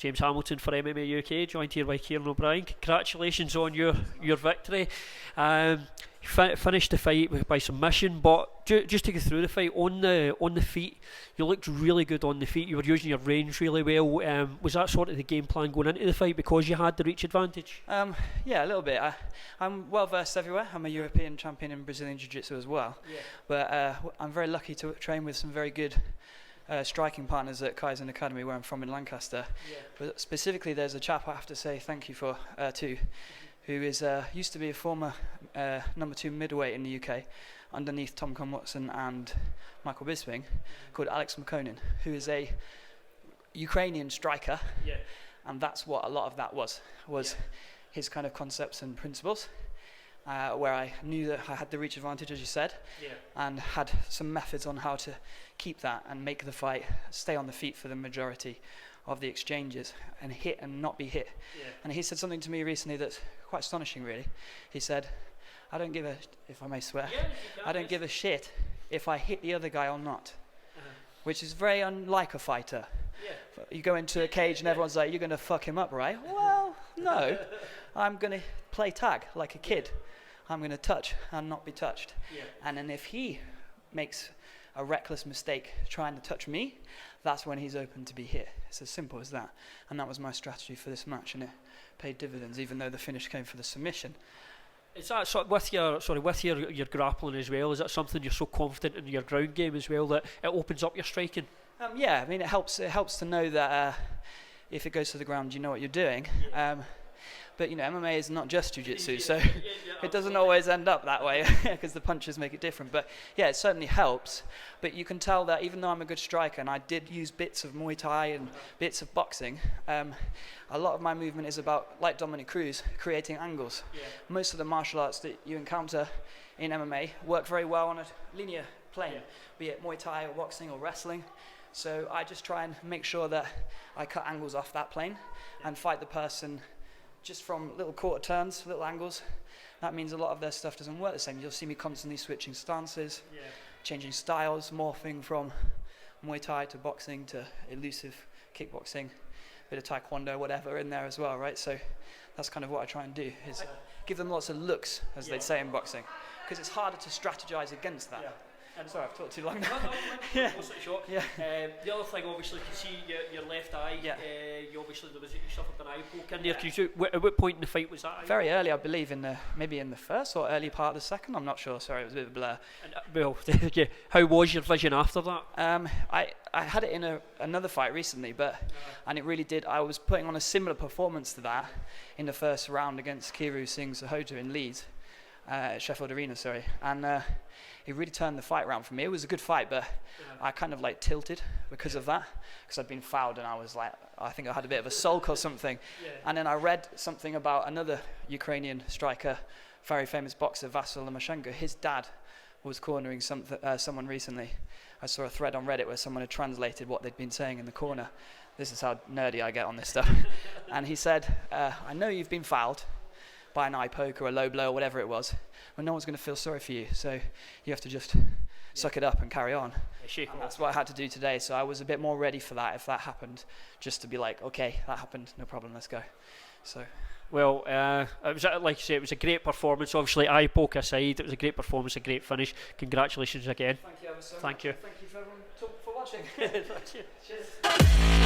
James Hamilton for MMA UK, joined here by Kieran Obrien. Congratulations on your victory. Finished the fight by submission, but just to go through the fight on the feet, you looked really good on the feet. You were using your range really well. Was that sort of the game plan going into the fight because you had the reach advantage? Yeah, a little bit. I'm well versed everywhere. I'm a European champion in Brazilian Jiu-Jitsu as well. Yeah. But I'm very lucky to train with some very good striking partners at Kaizen Academy, where I'm from in Lancaster. Yeah. But specifically, there's a chap I have to say thank you for to, who is used to be a former number 2 middleweight in the UK, underneath Tom Watson and Michael Bisping, called Alex McConan, who is a Ukrainian striker. Yeah. And that's what a lot of that was his kind of concepts and principles, where I knew that I had the reach advantage, as you said, and had some methods on how to keep that and make the fight stay on the feet for the majority of the exchanges and hit and not be hit. Yeah. And he said something to me recently that's quite astonishing, really. He said, I don't give a, if I may swear, I don't give a shit if I hit the other guy or not, which is very unlike a fighter. Yeah. You go into a cage and everyone's like, you're going to fuck him up, right? Well, no. I'm going to play tag like a kid. I'm going to touch and not be touched. Yeah. And then if he makes a reckless mistake trying to touch me, that's when he's open to be hit. It's as simple as that. And that was my strategy for this match, and it paid dividends, even though the finish came for the submission. Is that sort of with your grappling as well? Is that something you're so confident in your ground game as well that it opens up your striking? Yeah, I mean it helps to know that if it goes to the ground, you know what you're doing. Yeah. But you know, MMA is not just jiu-jitsu, so it doesn't always end up that way because the punches make it different. But yeah, it certainly helps. But you can tell that even though I'm a good striker and I did use bits of Muay Thai and bits of boxing, a lot of my movement is about, like Dominic Cruz, creating angles. Yeah. Most of the martial arts that you encounter in MMA work very well on a linear plane, be it Muay Thai or boxing or wrestling. So I just try and make sure that I cut angles off that plane and fight the person just from little quarter turns, little angles. That means a lot of their stuff doesn't work the same. You'll see me constantly switching stances, changing styles, morphing from Muay Thai to boxing to elusive kickboxing, bit of Taekwondo, whatever in there as well, right? So that's kind of what I try and do, is give them lots of looks, as they'd say in boxing, because it's harder to strategize against that. Yeah. Sorry, I've talked too long now. No, short. Yeah. The other thing, obviously, you can see your left eye. Yeah. You obviously you suffered an eye poke in there. At what point in the fight was that? Very early, I believe, maybe in the first or early part of the second. I'm not sure. Sorry, it was a bit of a blur. And, how was your vision after that? I had it in another fight recently, and it really did. I was putting on a similar performance to that in the first round against Kiru Singh Sahota in Leeds, Sheffield Arena, sorry, and. It really turned the fight around for me. It was a good fight, but I kind of like tilted because of that, because I'd been fouled and I was like, I think I had a bit of a sulk or something. Yeah. And then I read something about another Ukrainian striker, very famous boxer, Vasyl Lomachenko. His dad was cornering someone recently. I saw a thread on Reddit where someone had translated what they'd been saying in the corner. This is how nerdy I get on this stuff. And he said, I know you've been fouled by an eye poke or a low blow or whatever it was, but no one's going to feel sorry for you, so you have to just suck it up and carry on. And that's what I had to do today, so I was a bit more ready for that if that happened, just to be like, okay, that happened, no problem, let's go. So. Well, it was, like you say, it was a great performance. Obviously, eye poke aside, it was a great performance, a great finish. Congratulations again. Thank you ever so much. Thank you. Thank you for everyone for watching. Cheers.